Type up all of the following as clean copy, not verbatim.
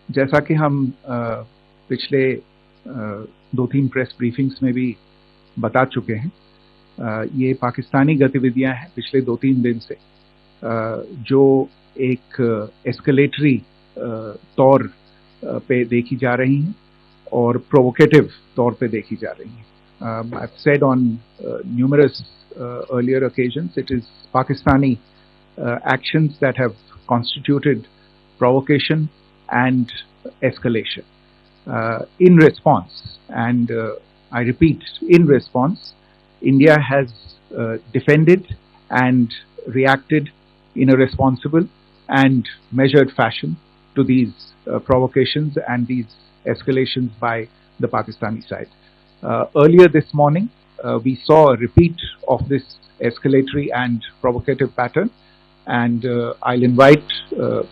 जैसा कि हम पिछले 2-3 प्रेस ब्रीफिंग्स में भी बता चुके हैं, ये पाकिस्तानी गतिविधियां हैं पिछले 2-3 दिन से, जो एक एस्केलेटरी तौर पे देखी जा रही हैं और प्रोवोकेटिव तौर पे देखी जा रही हैं. I've said on numerous earlier occasions, it is Pakistani actions that have constituted provocation and escalation. In response, and I repeat, in response, India has defended and reacted in a responsible and measured fashion to these provocations and these escalations by the Pakistani side. Earlier this morning, we saw a repeat of this escalatory and provocative pattern, and I'll invite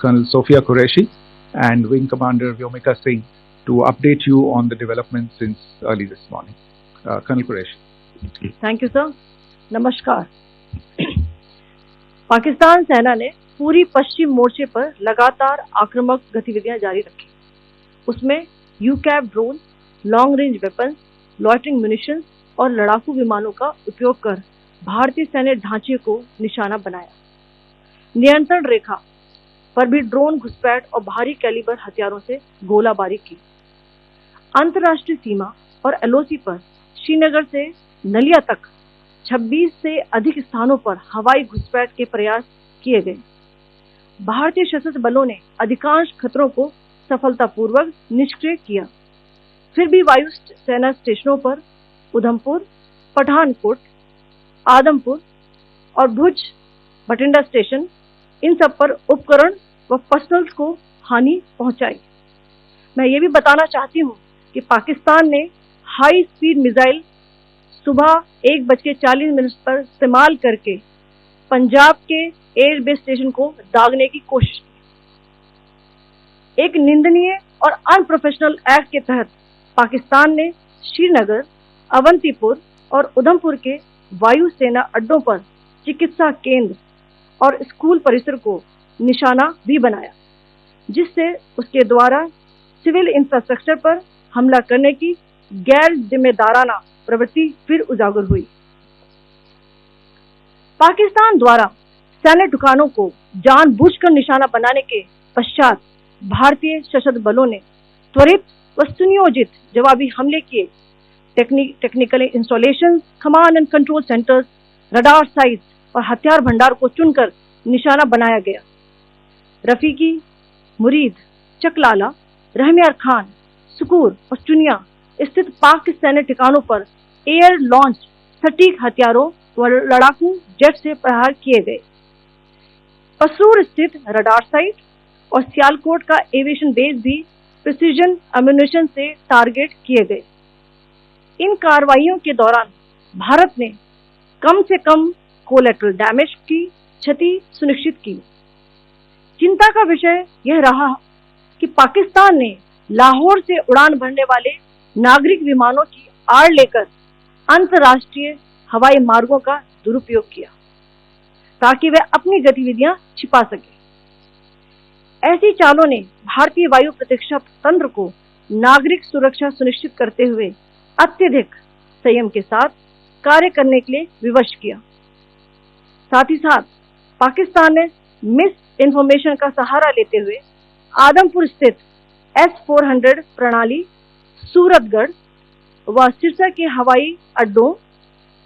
Colonel Sophia Qureshi and Wing Commander Vyomika Singh to update you on the developments since early this morning. Colonel Qureshi. Thank you, sir. नमस्कार. पाकिस्तान सेना ने पूरी पश्चिम मोर्चे पर लगातार आक्रामक गतिविधियां जारी रखी. उसमें UCAV drone, long range weapons, loitering munitions और लड़ाकू विमानों का उपयोग कर भारतीय सैन्य ढांचे को निशाना बनाया. नियंत्रण रेखा पर भी ड्रोन घुसपैठ और भारी कैलिबर हथियारों से गोलाबारी की. अंतर्राष्ट्रीय सीमा और एलओसी पर श्रीनगर से नलिया तक 26 से अधिक स्थानों पर हवाई घुसपैठ के प्रयास किए गए. भारतीय सशस्त्र बलों ने अधिकांश खतरों को सफलतापूर्वक निष्क्रिय किया. फिर भी वायु सेना स्टेशनों पर उधमपुर, पठानकोट, आदमपुर और भुज बठिंडा स्टेशन, इन सब पर उपकरण व पर्सनल्स को हानि पहुंचाई. मैं ये भी बताना चाहती हूं कि पाकिस्तान ने हाई स्पीड मिसाइल सुबह 1:40 पर इस्तेमाल करके पंजाब के एयरबेस स्टेशन को दागने की कोशिश की. एक निंदनीय और अनप्रोफेशनल एक्ट के तहत पाकिस्तान ने श्रीनगर, अवंतीपुर और उधमपुर के वायु सेना अड्डों पर चिकित्सा केंद्र और स्कूल परिसर को निशाना भी बनाया, जिससे उसके द्वारा सिविल इंफ्रास्ट्रक्चर पर हमला करने की गैर जिम्मेदाराना प्रवृत्ति फिर उजागर हुई. पाकिस्तान द्वारा सैन्य ठिकानों को जानबूझकर निशाना बनाने के पश्चात भारतीय सशस्त्र बलों ने त्वरित व सुनियोजित जवाबी हमले किए. Technical installation, command and control centres, radar sites और हथियार भंडार को चुनकर निशाना बनाया गया. रफीकी, मुरीद, चकलाला, रहमियार खान, सुकूर और चुनिया स्थित पाक सैन्य ठिकानों पर एयर लॉन्च सटीक हथियारों व लड़ाकू जेट से प्रहार किए गए. पसरूर स्थित रडार साइट और सियालकोट का एविएशन बेस भी प्रिसीजन एम्यूनिशन से टारगेट किए गए. इन कार्रवाइयों के दौरान भारत ने कम से कम कोलैटरल डैमेज की क्षति सुनिश्चित की. चिंता का विषय यह रहा कि पाकिस्तान ने लाहौर से उड़ान भरने वाले नागरिक विमानों की आड़ लेकर अंतर्राष्ट्रीय हवाई मार्गों का दुरुपयोग किया ताकि वे अपनी गतिविधियां छिपा सके. ऐसी चालों ने भारतीय वायु प्रतिरक्षा तंत्र को नागरिक सुरक्षा सुनिश्चित करते हुए अत्यधिक संयम के साथ कार्य करने के लिए विवश किया. साथ ही साथ पाकिस्तान ने मिस इंफॉर्मेशन का सहारा लेते हुए आदमपुर स्थित S-400 प्रणाली, सूरतगढ़ व सिरसा के हवाई अड्डों,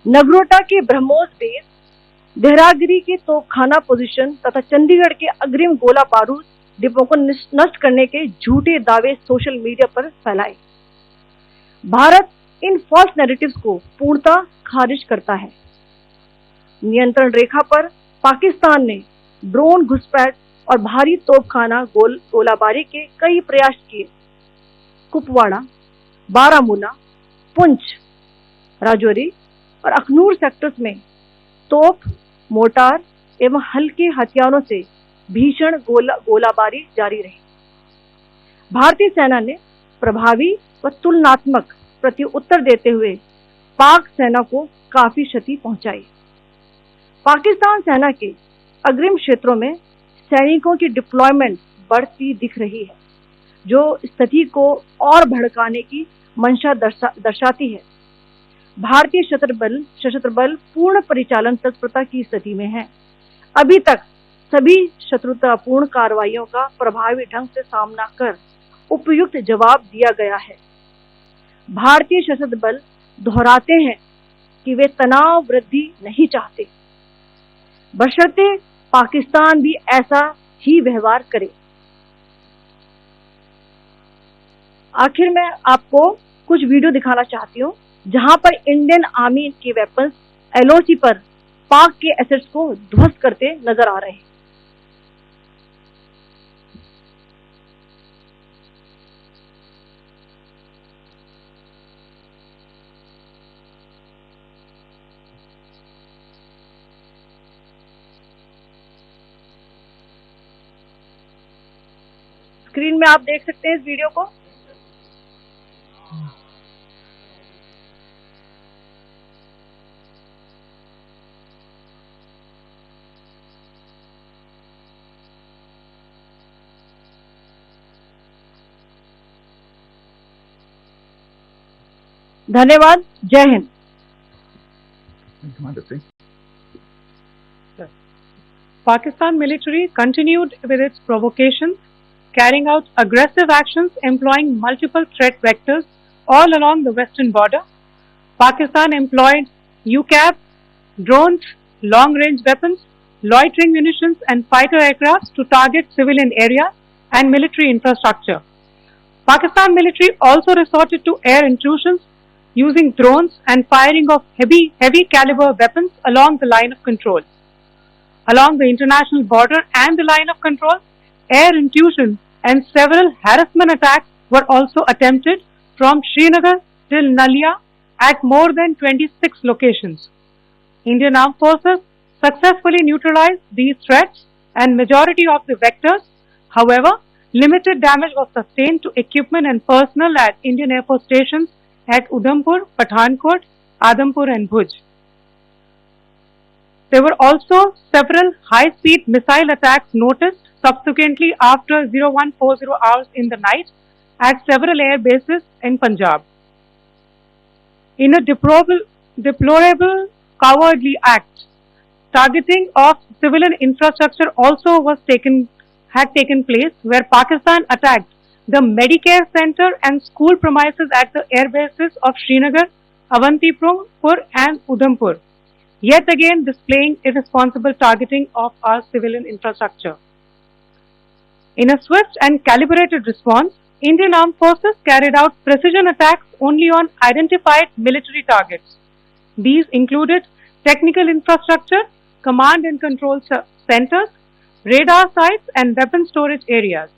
नगरोटा के ब्रह्मोस बेस, देहरागिरी के तोपखाना पोजीशन तथा चंडीगढ़ के अग्रिम गोला बारूद डिपो को नष्ट करने के झूठे दावे सोशल मीडिया पर फैलाए. भारत इन फॉल्स नैरेटिव्स को पूर्णतः खारिज करता है. नियंत्रण रेखा पर पाकिस्तान ने ड्रोन घुसपैठ और भारी तोपखाना गोलाबारी के कई प्रयास किए. कुपवाड़ा, बारामूला, पुंछ, राजौरी और अखनूर सेक्टर्स में तोप, मोर्टार एवं हल्के हथियारों से भीषण गोलाबारी जारी रही. भारतीय सेना ने प्रभावी व तुलनात्मक प्रत्युत्तर देते हुए पाक सेना को काफी क्षति पहुंचाई. पाकिस्तान सेना के अग्रिम क्षेत्रों में सैनिकों की डिप्लॉयमेंट बढ़ती दिख रही है. जो स्थिति को और भड़काने की मंशा दर्शाती है। भारतीय सशस्त्र बल पूर्ण परिचालन तत्परता की स्थिति में है। अभी तक सभी शत्रुतापूर्ण कार्रवाइयों का प्रभावी ढंग से सामना कर उपयुक्त जवाब दिया गया है। भारतीय सशस्त्र बल दोहराते हैं कि वे तनाव वृद्धि नहीं चाहते, बशर्ते पाकिस्तान भी ऐसा ही व्यवहार करे। आखिर में आपको कुछ वीडियो दिखाना चाहती हूँ जहां पर इंडियन आर्मी के वेपन्स एलओसी पर पाक के एसेट्स को ध्वस्त करते नजर आ रहे हैं। स्क्रीन में आप देख सकते हैं इस वीडियो को। धन्यवाद। जय Hind. Pakistan military continued with its provocations, carrying out aggressive actions employing multiple threat vectors all along the western border. Pakistan employed UCAV, drones, long-range weapons, loitering munitions and fighter aircraft to target civilian areas and military infrastructure. Pakistan military also resorted to air intrusions using drones and firing of heavy caliber weapons along the line of control. Along the international border and the line of control, air intrusion and several harassment attacks were also attempted from Srinagar till Nalia at more than 26 locations. Indian Armed Forces successfully neutralized these threats and majority of the vectors. However, limited damage was sustained to equipment and personnel at Indian Air Force stations at Udhampur, Pathankot, Adampur and Bhuj. There were also several high-speed missile attacks noticed subsequently after 0140 hours in the night at several air bases in Punjab. In a deplorable cowardly act, targeting of civilian infrastructure also had taken place, where Pakistan attacked the Medicare Center and school premises at the air bases of Srinagar, Avantipur and Udhampur, yet again displaying irresponsible targeting of our civilian infrastructure. In a swift and calibrated response, Indian Armed Forces carried out precision attacks only on identified military targets. These included technical infrastructure, command and control centers, radar sites and weapon storage areas.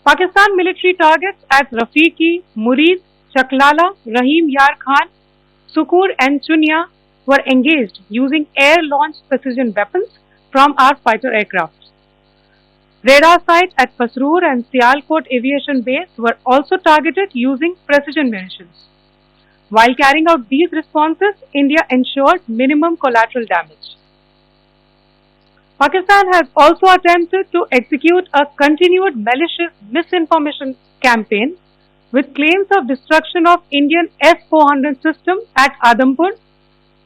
Pakistan military targets at Rafiqi, Murid, Chaklala, Rahim Yar Khan, Sukur and Chunya were engaged using air-launched precision weapons from our fighter aircraft. Radar sites at Pasroor and Sialkot Aviation Base were also targeted using precision munitions. While carrying out these responses, India ensured minimum collateral damage. Pakistan has also attempted to execute a continued malicious misinformation campaign with claims of destruction of Indian S-400 system at Adampur,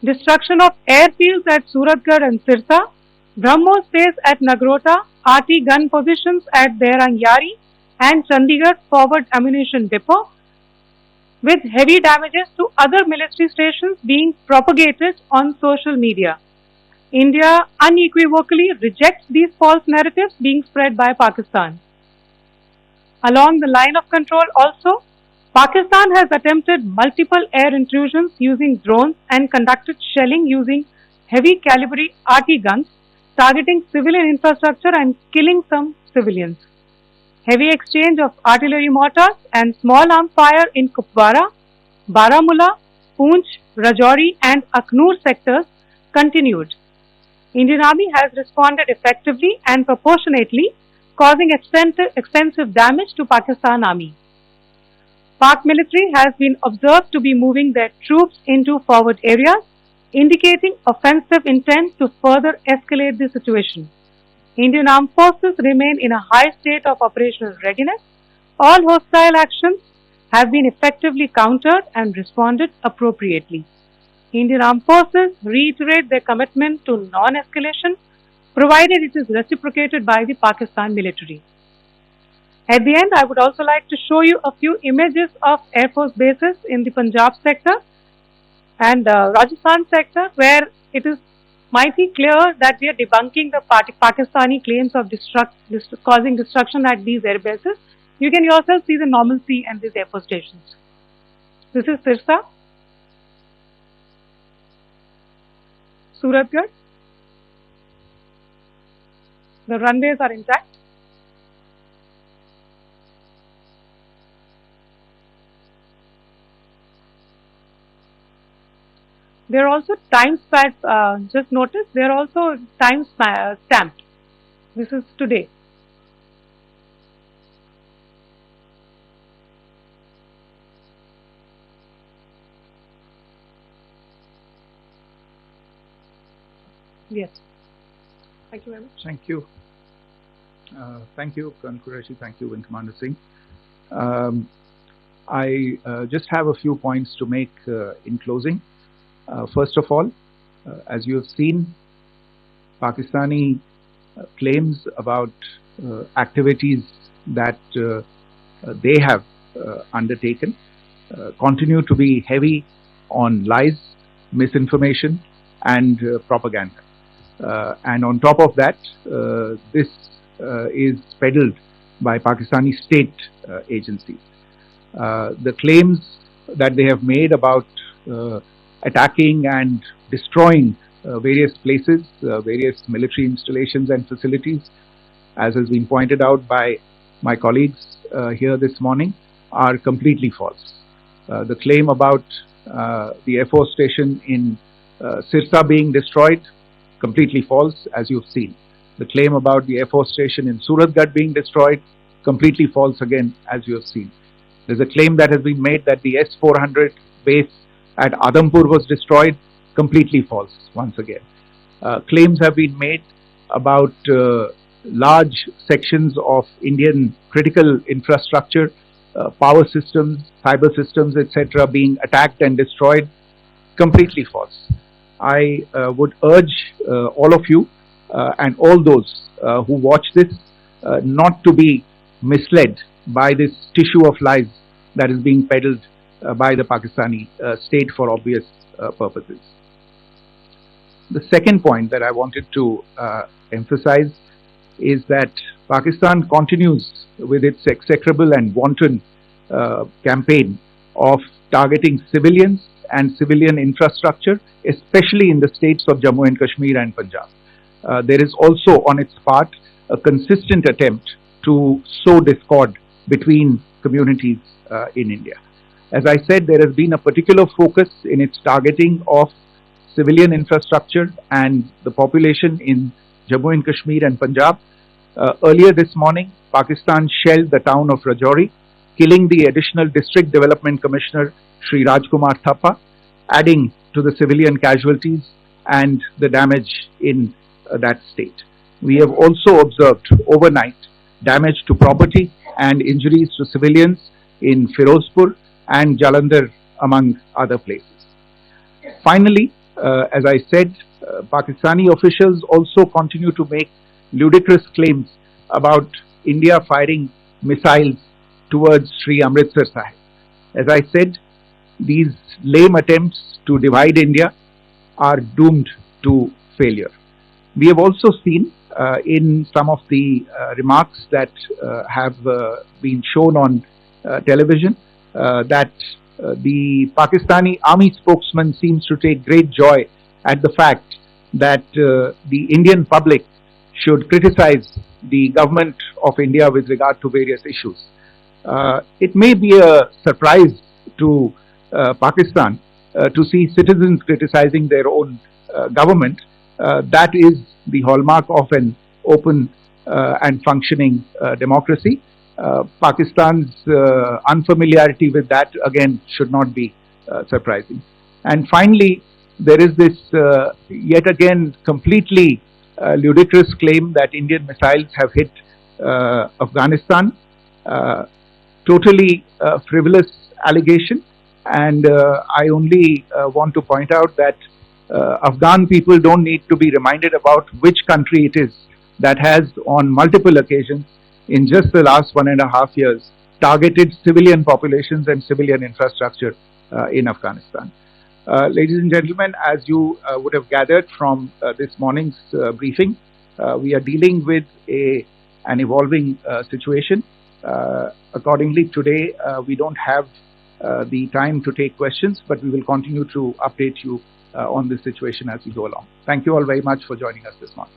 destruction of airfields at Suratgarh and Sirsa, BrahMos base at Nagrota, RT gun positions at Dehrangyari and Chandigarh forward ammunition depot, with heavy damages to other military stations being propagated on social media. India unequivocally rejects these false narratives being spread by Pakistan. Along the line of control also, Pakistan has attempted multiple air intrusions using drones and conducted shelling using heavy caliber RT guns, targeting civilian infrastructure and killing some civilians. Heavy exchange of artillery mortars and small arms fire in Kupwara, Baramulla, Poonch, Rajouri and Aknoor sectors continued. Indian Army has responded effectively and proportionately, causing extensive damage to Pakistan Army. Pak military has been observed to be moving their troops into forward areas, indicating offensive intent to further escalate the situation. Indian Armed Forces remain in a high state of operational readiness. All hostile actions have been effectively countered and responded appropriately. Indian Armed Forces reiterate their commitment to non-escalation, provided it is reciprocated by the Pakistan military. At the end, I would also like to show you a few images of Air Force bases in the Punjab sector and Rajasthan sector, where it is mighty clear that we are debunking the Pakistani claims of causing destruction at these air bases. You can yourself see the normalcy and these air force stations. This is Sirsa, Suratgarh. The runways are intact. They are also time stamped. Just notice they are also time stamped. This is today. Yes. Thank you very much. Thank you. Thank you, Colonel Qureshi. Thank you, Wing Commander Singh. I just have a few points to make in closing. First of all, as you have seen, Pakistani claims about activities that they have undertaken continue to be heavy on lies, misinformation, and propaganda. And on top of that, this is peddled by Pakistani state agencies. The claims that they have made about attacking and destroying various places, various military installations and facilities, as has been pointed out by my colleagues here this morning, are completely false. The claim about the Air Force station in Sirsa being destroyed, completely false, as you've seen. The claim about the Air Force station in Suratgarh being destroyed, completely false again, as you have seen. There's a claim that has been made that the S-400 base at Adampur was destroyed, completely false, once again. Claims have been made about large sections of Indian critical infrastructure, power systems, cyber systems, etc., being attacked and destroyed, completely false. I would urge all of you and all those who watch this not to be misled by this tissue of lies that is being peddled by the Pakistani state for obvious purposes. The second point that I wanted to emphasize is that Pakistan continues with its execrable and wanton campaign of targeting civilians and civilian infrastructure, especially in the states of Jammu and Kashmir and Punjab. There is also on its part a consistent attempt to sow discord between communities in India. As I said, there has been a particular focus in its targeting of civilian infrastructure and the population in Jammu and Kashmir and Punjab. Earlier this morning, Pakistan shelled the town of Rajouri, killing the additional District Development Commissioner Sri Rajkumar Thappa, adding to the civilian casualties and the damage in that state. We have also observed overnight damage to property and injuries to civilians in Firozpur and Jalandhar, among other places. Finally, as I said, Pakistani officials also continue to make ludicrous claims about India firing missiles towards Sri Amritsar Sahib. As I said, these lame attempts to divide India are doomed to failure. We have also seen in some of the remarks that have been shown on television that the Pakistani army spokesman seems to take great joy at the fact that the Indian public should criticize the government of India with regard to various issues. It may be a surprise to Pakistan to see citizens criticizing their own government. That is the hallmark of an open and functioning democracy. Pakistan's unfamiliarity with that, again, should not be surprising. And finally, there is this yet again completely ludicrous claim that Indian missiles have hit Afghanistan. totally frivolous allegation, and I only want to point out that Afghan people don't need to be reminded about which country it is that has on multiple occasions in just the last 1.5 years targeted civilian populations and civilian infrastructure in Afghanistan. Ladies and gentlemen, as you would have gathered from this morning's briefing, we are dealing with an evolving situation. Accordingly, today we don't have the time to take questions, but we will continue to update you on this situation as we go along. Thank you all very much for joining us this morning.